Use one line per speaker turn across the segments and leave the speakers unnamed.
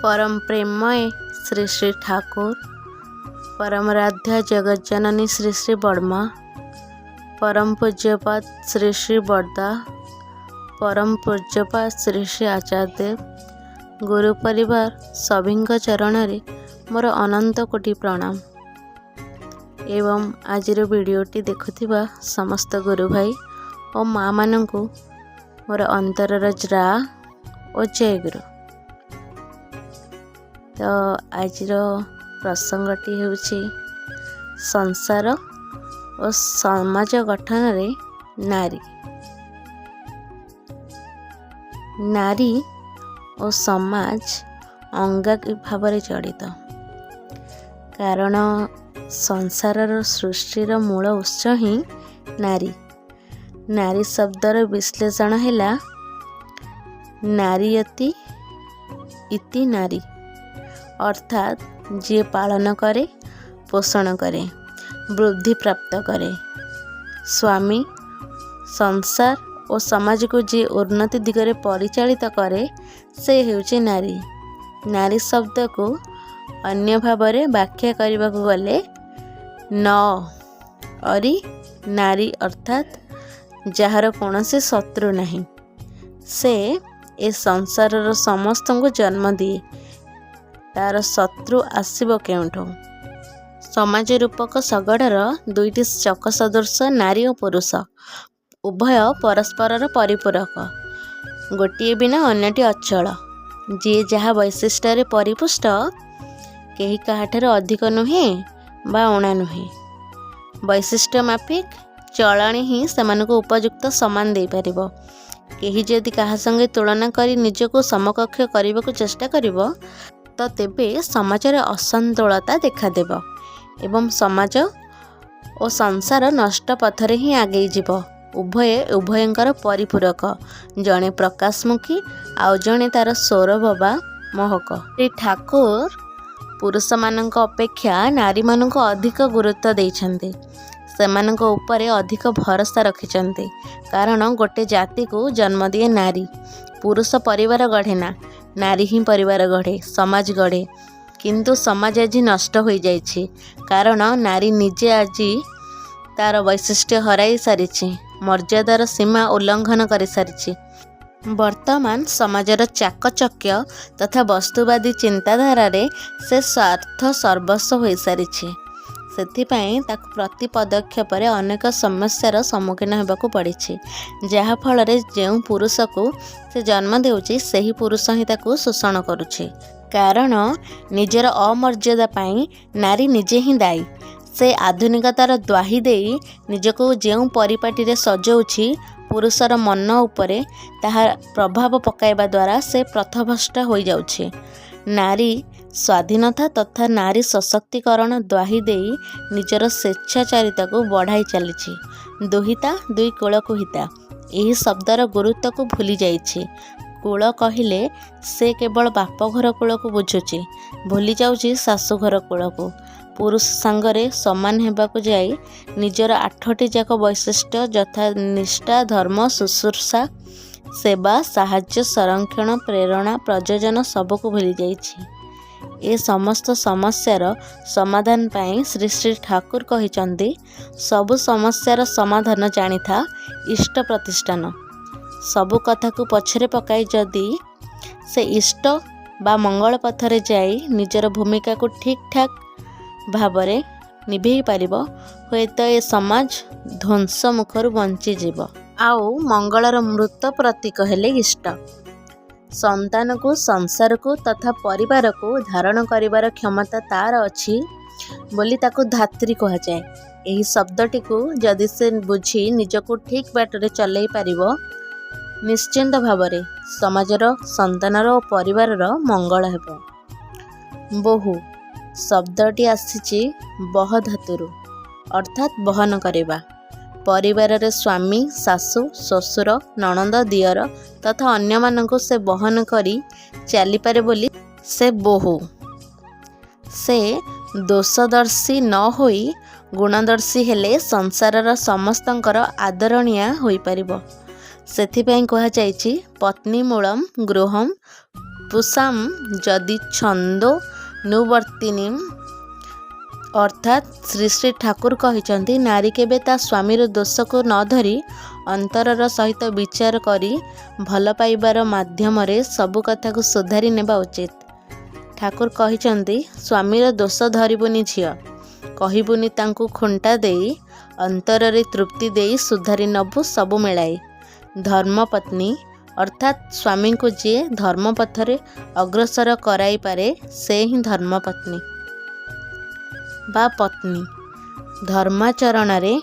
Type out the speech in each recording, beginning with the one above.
परम प्रेममय श्री श्री ठाकुर, परमराध्या जगज्जननी श्री श्री बर्मा, परम पूज्यपाद श्री श्री बड़दा, परम पूज्यपाद श्री श्री आचार्य देव, गुरु परिवार सभी चरण रे मोर अनंत कोटि प्रणाम। एवं आजिर वीडियोटी देखुथिबा समस्त गुरु भाई और माँ माननकु मोर अंतरर जरा और जय गुरु। तो आजिर प्रसंगटी हेउछि संसार और समाज गठन रे नारी। नारी और समाज अंगांगी भाव जड़ित, कारण संसार सृष्टिर मूल उत्स ही नारी। नारी शब्दर विश्लेषण हैला नारीयति इति नारी, अर्थात जे पालन करे, पोषण करे, वृद्धि प्राप्त करे, स्वामी, संसार और समाज को जे उन्नति दिगरे परिचालित करे से हेउछि नारी। नारी शब्द को अन्य भावरे व्याख्या करने को गले न अरी नारी, अर्थात जार कौनसी शत्रु नहीं, से ए संसार समस्त को जन्म दिए, तार शत्रु आसीब केउठो। समाज रूपक शगड़र दुईटी चक सदृश नारी और पुरुष उभय परस्पर परिपूरक, गोटे बिना अन्यटी अचल। जी जहा वैशिष्ट्य परिपुष्ट, केही काहाठार अधिक नुहे बा अणा नुहे। वैशिष्ट्य माफिक चलाणी ही सेमानकु उपयुक्त समान दे पारिबो। केही जदि काहा संगे तुलना करी निजको समकक्ष करबाकु चेष्टा करिबो तो तेबे समाज रे असंतुलता देखा देबो एवं समाज और संसार नष्ट पथरे ही आगे जीवो। उभयंकर परिपूरक, जड़े प्रकाशमुखी आउ जड़े तार सौरभ बा महक। श्री ठाकुर पुरुष मानक अपेक्षा नारी मानक अधिक गुरुत्व देइछन्ते, सेमानक उपरे अधिक भरोसा रखिछन्ते, कारण गोटे जाति को जन्म दिए नारी। पुरुष परिवार गढ़े ना, नारी ही परिवार गढ़े, समाज गढ़े। किंतु समाज आज नष्ट हो जाइछि, कारण नारी निजे आज तार वैशिष्ट्य हराई सारिछि, मर्यादार सीमा उल्लंघन कर सारिछि। वर्तमान समाजर चाकचक्य तथा वस्तुवादी चिंताधारा रे से स्वार्थ सर्वस्व हो सारिछि। सेथिपाई ताकु प्रति पदक्षेप अनेक समस्यार सम्मुखीन होबाकू पड़िछि, जहा फल जो पुरुष को से जन्म देउछि सही पुरुष ही ताकू शोषण करुछि। कारण निजर अमर्यादा पाई नारी निजे ही दायी। से आधुनिकतार द्वाही देई निजको जो परिपाटी रे सजाउछि पुरुषर मन उपरे ताहा प्रभाव पकाइबा द्वारा से पथभ्रष्ट हो जाउछि। नारी स्वाधीनता तथा नारी सशक्तिकरण द्वाही देई निजर स्वेच्छाचारिता को बढ़ाई चली। दुहिता दुई कूल को हिता, यही शब्दर गुरुत्व को भूली जाइछि। कूल कहिले से केवल बापघर कूल को बुझुछि, भूली जाउछि शाशुघर कूल को। पुरुष सांगरे समान हेबाकू जाई निजर 8टी जाक वैशिष्ट्य यथा निष्ठा, धर्म, शुश्रूषा, सेवा, साहाय्य, संरक्षण, प्रेरणा, प्रयोजन सबको भूली जाइछि। ए समस्त समस्यार समाधान पाई श्री श्री ठाकुर कहिचंदी, सबु समस्यार समाधान जानी था इष्ट प्रतिष्ठान। सबु कथा को पछरे पकाई जदि से इष्ट बा मंगल पथरे जाई निजर भूमिका को ठीक ठाक भावरे निभेई पारिबो, हुए तो ए समाज ध्वंस मुखर बंची जीव। आउ मंगलर मृत प्रतीक हेले इष्ट। संतान को, संसार को तथा परिवार को धारण करिवार क्षमता तार अछि बोली ताकू धात्री कहा जाए। एही शब्दटी को जदि से बुझी निजको ठीक बाटरे चलई पारिबो, निश्चिंत भावरे समाजर, संतानर और परिवारर मंगल हेबो। बोहू शब्दटी आसीछि बह धातुरु, अर्थात बहन करिबा। परिवार रे स्वामी, सासु, ससुर, ननंद, दियर तथा अन्य मानक से बहन करी चली पारे बोली से बोहू। से दोषदर्शी न होई गुणदर्शी हेले संसारर समस्तंकर आदरणीय होई परिबो। सेथिपाई कहा जाइछि पत्नी मूलम गृहम ବିପୁଷାମ୍ ଯଦି ଛନ୍ଦୋ ନୁବର୍ତ୍ତିନୀ। ଅର୍ଥାତ୍ ଶ୍ରୀ ଶ୍ରୀ ଠାକୁର କହିଛନ୍ତି ନାରୀ କେବେ ତା ସ୍ୱାମୀର ଦୋଷକୁ ନ ଧରି ଅନ୍ତରର ସହିତ ବିଚାର କରି ଭଲ ପାଇବାର ମାଧ୍ୟମରେ ସବୁ କଥାକୁ ସୁଧାରି ନେବା ଉଚିତ। ଠାକୁର କହିଛନ୍ତି ସ୍ୱାମୀର ଦୋଷ ଧରିବୁନି ଝିଅ, କହିବୁନି ତାଙ୍କୁ ଖୁଣ୍ଟା ଦେଇ, ଅନ୍ତରରେ ତୃପ୍ତି ଦେଇ ସୁଧାରି ନେବୁ ସବୁ ମିଳାଇ। ଧର୍ମପତ୍ନୀ ଅର୍ଥାତ୍ ସ୍ୱାମୀଙ୍କୁ ଯିଏ ଧର୍ମପଥରେ ଅଗ୍ରସର କରାଇପାରେ ସେ ହିଁ ଧର୍ମପତ୍ନୀ ବା ପତ୍ନୀ। ଧର୍ମାଚରଣରେ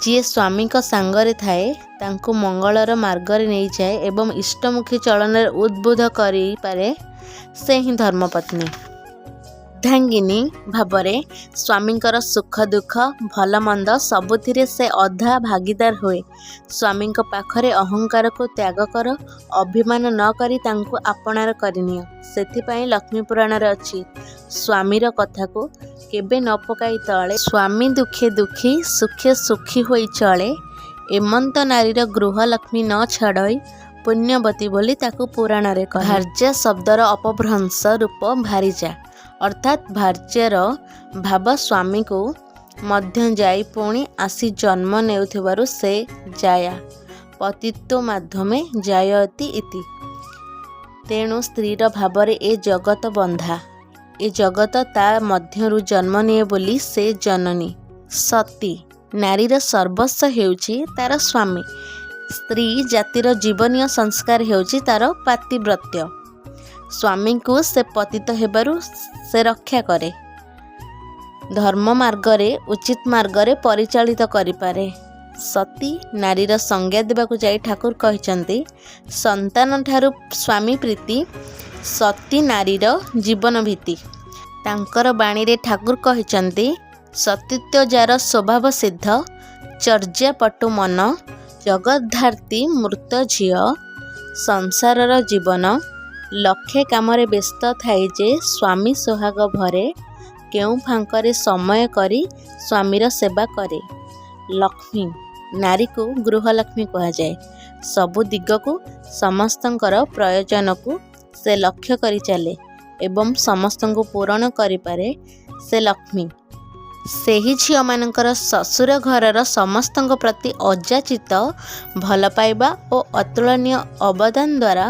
ଯିଏ ସ୍ୱାମୀଙ୍କ ସାଙ୍ଗରେ ଥାଏ ତାଙ୍କୁ ମଙ୍ଗଳର ମାର୍ଗରେ ନେଇଯାଏ ଏବଂ ଇଷ୍ଟମୁଖୀ ଚଳନରେ ଉଦ୍ବୁଦ୍ଧ କରିପାରେ ସେ ହିଁ ଧର୍ମପତ୍ନୀ। ଅର୍ଦ୍ଧାଙ୍ଗିନୀ ଭାବରେ ସ୍ୱାମୀଙ୍କର ସୁଖ ଦୁଃଖ ଭଲ ମନ୍ଦ ସବୁଥିରେ ସେ ଅଧା ଭାଗିଦାର ହୁଏ। ସ୍ୱାମୀଙ୍କ ପାଖରେ ଅହଙ୍କାରକୁ ତ୍ୟାଗ କର, ଅଭିମାନ ନ କରି ତାଙ୍କୁ ଆପଣାର କରିନିଅ। ସେଥିପାଇଁ ଲକ୍ଷ୍ମୀ ପୁରାଣରେ ଅଛି, ସ୍ୱାମୀର କଥାକୁ କେବେ ନ ପକାଇ ତଳେ, ସ୍ୱାମୀ ଦୁଃଖେ ଦୁଃଖୀ ସୁଖେ ସୁଖୀ ହୋଇ ଚଳେ, ଏମନ୍ତ ନାରୀର ଗୃହଲକ୍ଷ୍ମୀ ନ ଛାଡ଼ଇ ପୁଣ୍ୟବତୀ ବୋଲି ତାକୁ ପୁରାଣରେ କହେ। ଭାର୍ଯ୍ୟା ଶବ୍ଦର ଅପଭ୍ରଂଶ ରୂପ ଭାରିଜା, ଅର୍ଥାତ୍ ଭାର୍ଯ୍ୟାର ଭାବ ସ୍ୱାମୀକୁ ମଧ୍ୟ ଯାଇ ପୁଣି ଆସି ଜନ୍ମ ନେଉଥିବାରୁ ସେ ଜାୟା, ପତିତ୍ୱ ମାଧ୍ୟମେ ଜାୟତି ଇତି। ତେଣୁ ସ୍ତ୍ରୀର ଭାବରେ ଏ ଜଗତ ବନ୍ଧା, ଏ ଜଗତ ତା ମଧ୍ୟରୁ ଜନ୍ମ ନିଏ ବୋଲି ସେ ଜନନୀ। ସତୀ ନାରୀର ସର୍ବସ୍ୱ ହେଉଛି ତାର ସ୍ୱାମୀ। ସ୍ତ୍ରୀ ଜାତିର ଜୀବନୀୟ ସଂସ୍କାର ହେଉଛି ତାର ପାତିବ୍ରତ୍ୟ। ସ୍ୱାମୀଙ୍କୁ ସେ ପତିତ ହେବାରୁ ସେ ରକ୍ଷା କରେ, ଧର୍ମ ମାର୍ଗରେ ଉଚିତ ମାର୍ଗରେ ପରିଚାଳିତ କରିପାରେ। ସତୀ ନାରୀର ସଂଜ୍ଞା ଦେବାକୁ ଯାଇ ଠାକୁର କହିଛନ୍ତି ସନ୍ତାନ ଠାରୁ ସ୍ୱାମୀ ପ୍ରୀତି, ସତୀ ନାରୀର ଜୀବନ ଭୀତି। ତାଙ୍କର ବାଣୀରେ ଠାକୁର କହିଛନ୍ତି ସତୀତ୍ୱ ଯାର ସ୍ୱଭାବ ସିଦ୍ଧ, ଚର୍ଯ୍ୟା ପଟୁ ମନ, ଜଗଦ୍ଧାର୍ତ୍ତୀ ମୃତ ଝିଅ, ସଂସାରର ଜୀବନ ଲକ୍ଷେ କାମରେ ବ୍ୟସ୍ତ ଥାଇ ଯେ ସ୍ୱାମୀ ସୁହାଗ ଭରେ, କେଉଁ ଫାଙ୍କରେ ସମୟ କରି ସ୍ୱାମୀର ସେବା କରେ। ଲକ୍ଷ୍ମୀ ନାରୀକୁ ଗୃହଲକ୍ଷ୍ମୀ କୁହାଯାଏ। ସବୁ ଦିଗକୁ ସମସ୍ତଙ୍କର ପ୍ରୟୋଜନକୁ ସେ ଲକ୍ଷ୍ୟ କରି ଚାଲେ ଏବଂ ସମସ୍ତଙ୍କୁ ପୂରଣ କରିପାରେ ସେ ଲକ୍ଷ୍ମୀ। ସେହି ଝିଅମାନଙ୍କର ଶ୍ୱଶୁର ଘରର ସମସ୍ତଙ୍କ ପ୍ରତି ଅଯାଚିତ ଭଲ ପାଇବା ଓ ଅତୁଳନୀୟ ଅବଦାନ ଦ୍ୱାରା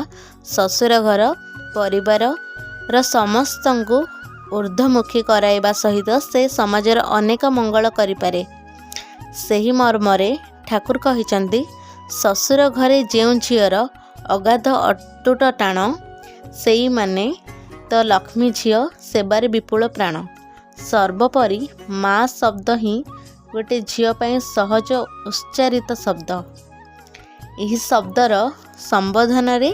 ଶ୍ୱଶୁର ଘର ପରିବାରର ସମସ୍ତଙ୍କୁ ଊର୍ଦ୍ଧ୍ୱମୁଖୀ କରାଇବା ସହିତ ସେ ସମାଜର ଅନେକ ମଙ୍ଗଳ କରିପାରେ। ସେହି ମର୍ମରେ ଠାକୁର କହିଛନ୍ତି ଶ୍ୱଶୁର ଘରେ ଯେଉଁ ଝିଅର ଅଗାଧ ଅଟୁଟ ଟାଣ, ସେଇମାନେ ତ ଲକ୍ଷ୍ମୀ ଝିଅ ସେବାରେ ବିପୁଳ ପ୍ରାଣ। ସର୍ବୋପରି ମା ଶବ୍ଦ ହିଁ ଗୋଟେ ଝିଅ ପାଇଁ ସହଜ ଉଚ୍ଚାରିତ ଶବ୍ଦ। ଏହି ଶବ୍ଦର ସମ୍ବୋଧନରେ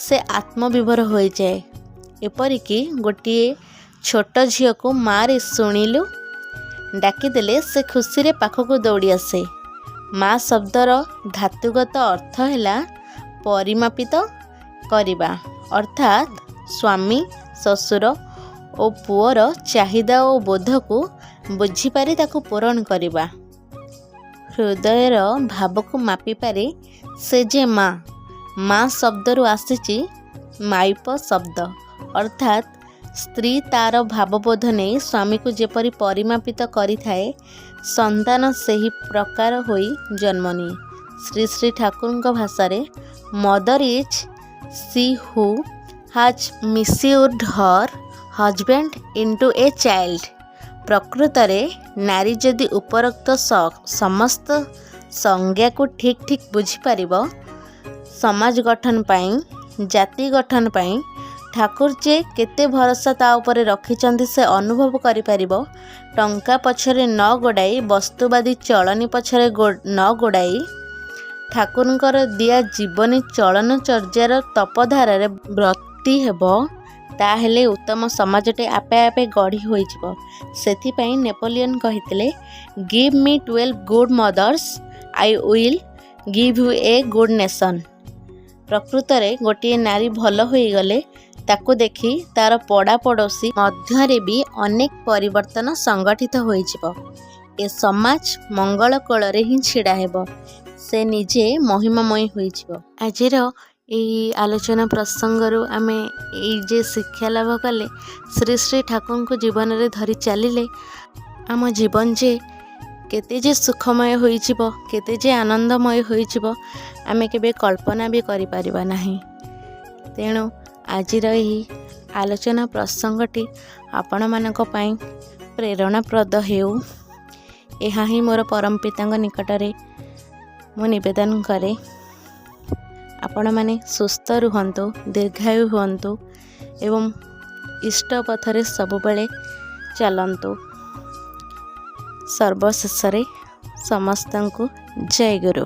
ସେ ଆତ୍ମବିଭୋର ହୋଇଯାଏ। ଏପରିକି ଗୋଟିଏ ଛୋଟ ଝିଅକୁ ମାରେ ଶୁଣିଲୁ ଡାକିଦେଲେ ସେ ଖୁସିରେ ପାଖକୁ ଦୌଡ଼ି ଆସେ। ମା ଶବ୍ଦର ଧାତୁଗତ ଅର୍ଥ ହେଲା ପରିମାପିତ କରିବା, ଅର୍ଥାତ୍ ସ୍ୱାମୀ, ଶ୍ୱଶୁର ଓ ପୁଅର ଚାହିଦା ଓ ବୋଧକୁ ବୁଝିପାରି ତାକୁ ପୂରଣ କରିବା। ହୃଦୟର ଭାବକୁ ମାପିପାରେ ସେ ଯେ ମା। ମା ଶବ୍ଦରୁ ଆସିଛି ମାଇପ ଶବ୍ଦ, ଅର୍ଥାତ୍ ସ୍ତ୍ରୀ ତାର ଭାବବୋଧ ନେଇ ସ୍ୱାମୀକୁ ଯେପରି ପରିମାପିତ କରିଥାଏ, ସନ୍ତାନ ସେହି ପ୍ରକାର ହୋଇ ଜନ୍ମ ନିଏ। ଶ୍ରୀ ଶ୍ରୀ ଠାକୁରଙ୍କ ଭାଷାରେ mother is she who has measured her husband into a child. ପ୍ରକୃତରେ ନାରୀ ଯଦି ଉପରୋକ୍ତ ସମସ୍ତ ସଂଜ୍ଞାକୁ ଠିକ୍ ଠିକ୍ ବୁଝିପାରିବ, ସମାଜ ଗଠନ ପାଇଁ, ଜାତି ଗଠନ ପାଇଁ ଠାକୁର ଯେ କେତେ ଭରସା ତା ଉପରେ ରଖିଛନ୍ତି ସେ ଅନୁଭବ କରିପାରିବ। ଟଙ୍କା ପଛରେ ନ ଗୋଡ଼ାଇ, ବସ୍ତୁବାଦୀ ଚଳନୀ ପଛରେ ନ ଗୋଡ଼ାଇ, ଠାକୁରଙ୍କର ଦିଆ ଜୀବନୀ ଚଳନଚର୍ଯ୍ୟାର ତପଧାରାରେ ବ୍ରତୀ ହେବ, ତାହେଲେ ଉତ୍ତମ ସମାଜଟେ ଆପେ ଆପେ ଗଢ଼ି ହୋଇଯିବ। ସେଥିପାଇଁ ନେପୋଲିଅନ୍ କହିଥିଲେ, give me 12 good mothers, I will give you a good nation. ପ୍ରକୃତରେ ଗୋଟିଏ ନାରୀ ଭଲ ହୋଇଗଲେ ତାକୁ ଦେଖି ତାର ପଡ଼ା ପଡ଼ୋଶୀ ମଧ୍ୟରେ ବି ଅନେକ ପରିବର୍ତ୍ତନ ସଂଗଠିତ ହୋଇଯିବ। ଏ ସମାଜ ମଙ୍ଗଳ କୋଳରେ ହିଁ ଛିଡ଼ା ହେବ, ସେ ନିଜେ ମହିମାମୟୀ ହୋଇଯିବ। ଆଜିର ଏହି ଆଲୋଚନା ପ୍ରସଙ୍ଗରୁ ଆମେ ଏଇ ଯେ ଶିକ୍ଷା ଲାଭ କଲେ, ଶ୍ରୀ ଶ୍ରୀ ଠାକୁରଙ୍କୁ ଜୀବନରେ ଧରି ଚାଲିଲେ ଆମ ଜୀବନ ଯେ କେତେ ଯେ ସୁଖମୟ ହୋଇଯିବ, କେତେ ଯେ ଆନନ୍ଦମୟ ହୋଇଯିବ ଆମେ କେବେ କଳ୍ପନା ବି କରିପାରିବା ନାହିଁ। ତେଣୁ ଆଜିର ଏହି ଆଲୋଚନା ପ୍ରସଙ୍ଗଟି ଆପଣମାନଙ୍କ ପାଇଁ ପ୍ରେରଣାପ୍ରଦ ହେଉ, ଏହା ହିଁ ମୋର ପରମ ପିତାଙ୍କ ନିକଟରେ ମୁଁ ନିବେଦନ କରେ। ଆପଣମାନେ ସୁସ୍ଥ ରୁହନ୍ତୁ, ଦୀର୍ଘାୟୁ ହୁଅନ୍ତୁ ଏବଂ ଇଷ୍ଟ ପଥରେ ସବୁବେଳେ ଚାଲନ୍ତୁ। ସର୍ବଶେଷରେ ସମସ୍ତଙ୍କୁ ଜୟ ଗୁରୁ।